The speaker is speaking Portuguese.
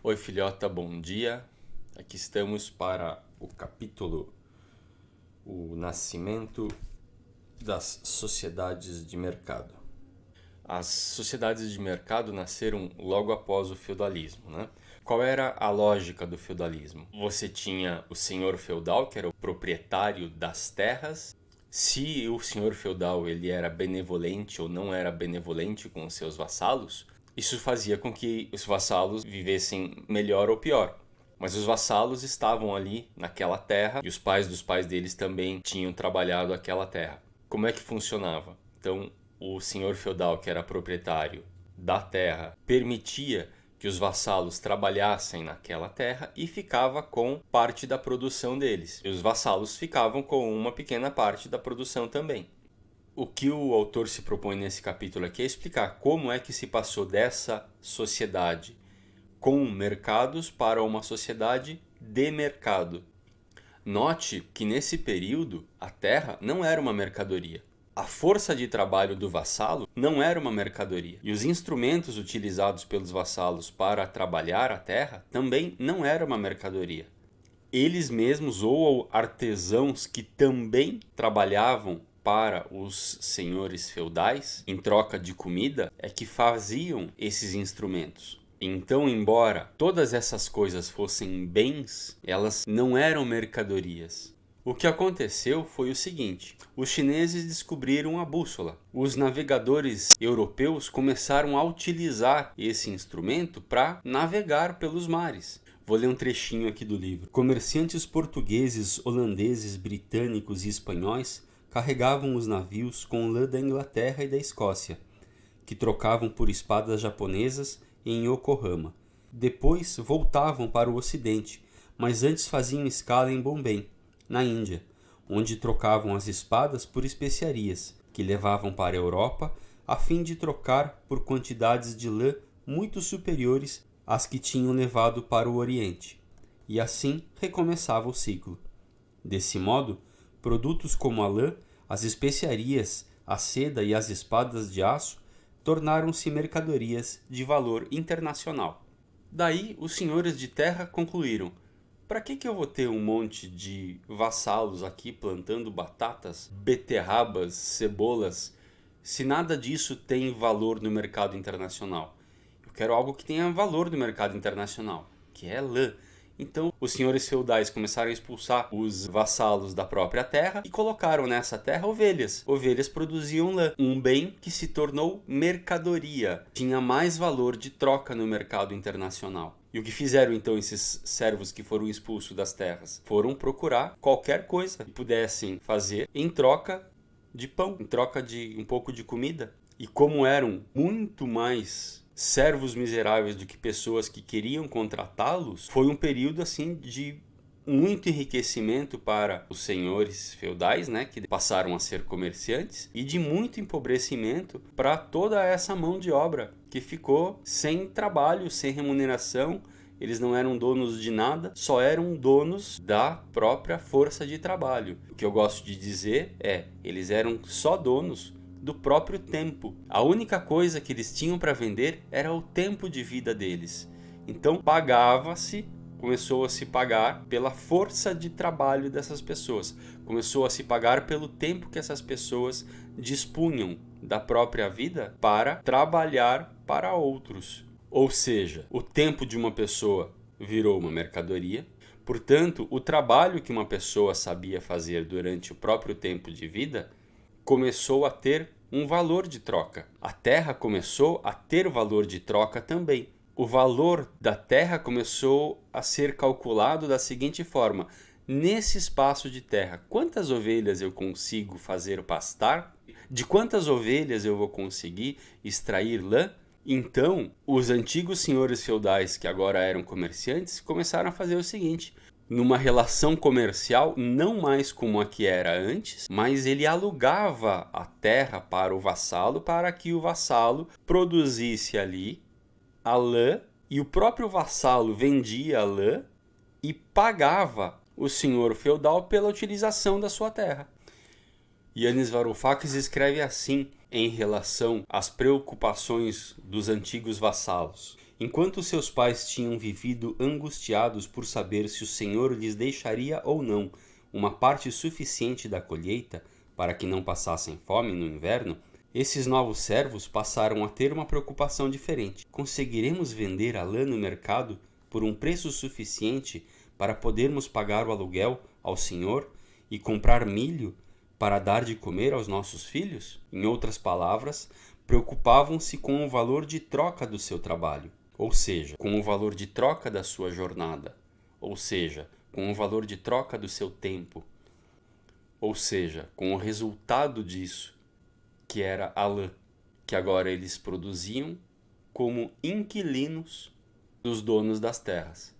Oi, filhota, bom dia. Aqui estamos para o capítulo O Nascimento das Sociedades de Mercado. As sociedades de mercado nasceram logo após o feudalismo, né? Qual era a lógica do feudalismo? Você tinha o senhor feudal, que era o proprietário das terras. Se o senhor feudal ele era benevolente ou não era benevolente com os seus vassalos, isso fazia com que os vassalos vivessem melhor ou pior. Mas os vassalos estavam ali naquela terra e os pais dos pais deles também tinham trabalhado aquela terra. Como é que funcionava? Então, o senhor feudal, que era proprietário da terra, permitia que os vassalos trabalhassem naquela terra e ficava com parte da produção deles. E os vassalos ficavam com uma pequena parte da produção também. O que o autor se propõe nesse capítulo aqui é explicar como é que se passou dessa sociedade com mercados para uma sociedade de mercado. Note que nesse período a terra não era uma mercadoria. A força de trabalho do vassalo não era uma mercadoria. E os instrumentos utilizados pelos vassalos para trabalhar a terra também não era uma mercadoria. Eles mesmos ou artesãos que também trabalhavam para os senhores feudais em troca de comida é que faziam esses instrumentos. Então, embora todas essas coisas fossem bens, elas não eram mercadorias. O que aconteceu foi o seguinte: os chineses descobriram a bússola. Os navegadores europeus começaram a utilizar esse instrumento para navegar pelos mares. Vou ler um trechinho aqui do livro. Comerciantes portugueses, holandeses, britânicos e espanhóis carregavam os navios com lã da Inglaterra e da Escócia, que trocavam por espadas japonesas em Yokohama. Depois voltavam para o ocidente, mas antes faziam escala em Bombay, na Índia, onde trocavam as espadas por especiarias, que levavam para a Europa a fim de trocar por quantidades de lã muito superiores às que tinham levado para o Oriente. E assim recomeçava o ciclo. Desse modo, produtos como a lã, as especiarias, a seda e as espadas de aço tornaram-se mercadorias de valor internacional. Daí, os senhores de terra concluíram: para que eu vou ter um monte de vassalos aqui plantando batatas, beterrabas, cebolas, se nada disso tem valor no mercado internacional? Eu quero algo que tenha valor no mercado internacional, que é lã. Então, os senhores feudais começaram a expulsar os vassalos da própria terra e colocaram nessa terra ovelhas. Ovelhas produziam lã, um bem que se tornou mercadoria. Tinha mais valor de troca no mercado internacional. E o que fizeram então esses servos que foram expulsos das terras? Foram procurar qualquer coisa que pudessem fazer em troca de pão, em troca de um pouco de comida. E como eram muito mais servos miseráveis do que pessoas que queriam contratá-los, foi um período assim de muito enriquecimento para os senhores feudais, né, que passaram a ser comerciantes, e de muito empobrecimento para toda essa mão de obra que ficou sem trabalho, sem remuneração. Eles não eram donos de nada, só eram donos da própria força de trabalho. O que eu gosto de dizer é, eles eram só donos do próprio tempo. A única coisa que eles tinham para vender era o tempo de vida deles. Então começou a se pagar pela força de trabalho dessas pessoas. Começou a se pagar pelo tempo que essas pessoas dispunham da própria vida para trabalhar para outros. Ou seja, o tempo de uma pessoa virou uma mercadoria. Portanto, o trabalho que uma pessoa sabia fazer durante o próprio tempo de vida começou a ter um valor de troca. A terra começou a ter valor de troca também. O valor da terra começou a ser calculado da seguinte forma: nesse espaço de terra, quantas ovelhas eu consigo fazer pastar? De quantas ovelhas eu vou conseguir extrair lã? Então, os antigos senhores feudais, que agora eram comerciantes, começaram a fazer o seguinte: numa relação comercial não mais como a que era antes, mas ele alugava a terra para o vassalo para que o vassalo produzisse ali a lã, e o próprio vassalo vendia a lã e pagava o senhor feudal pela utilização da sua terra. Yanis Varoufakis escreve assim em relação às preocupações dos antigos vassalos. Enquanto seus pais tinham vivido angustiados por saber se o Senhor lhes deixaria ou não uma parte suficiente da colheita para que não passassem fome no inverno, esses novos servos passaram a ter uma preocupação diferente. Conseguiremos vender a lã no mercado por um preço suficiente para podermos pagar o aluguel ao Senhor e comprar milho para dar de comer aos nossos filhos? Em outras palavras, preocupavam-se com o valor de troca do seu trabalho, ou seja, com o valor de troca da sua jornada, ou seja, com o valor de troca do seu tempo, ou seja, com o resultado disso, que era a lã, que agora eles produziam como inquilinos dos donos das terras.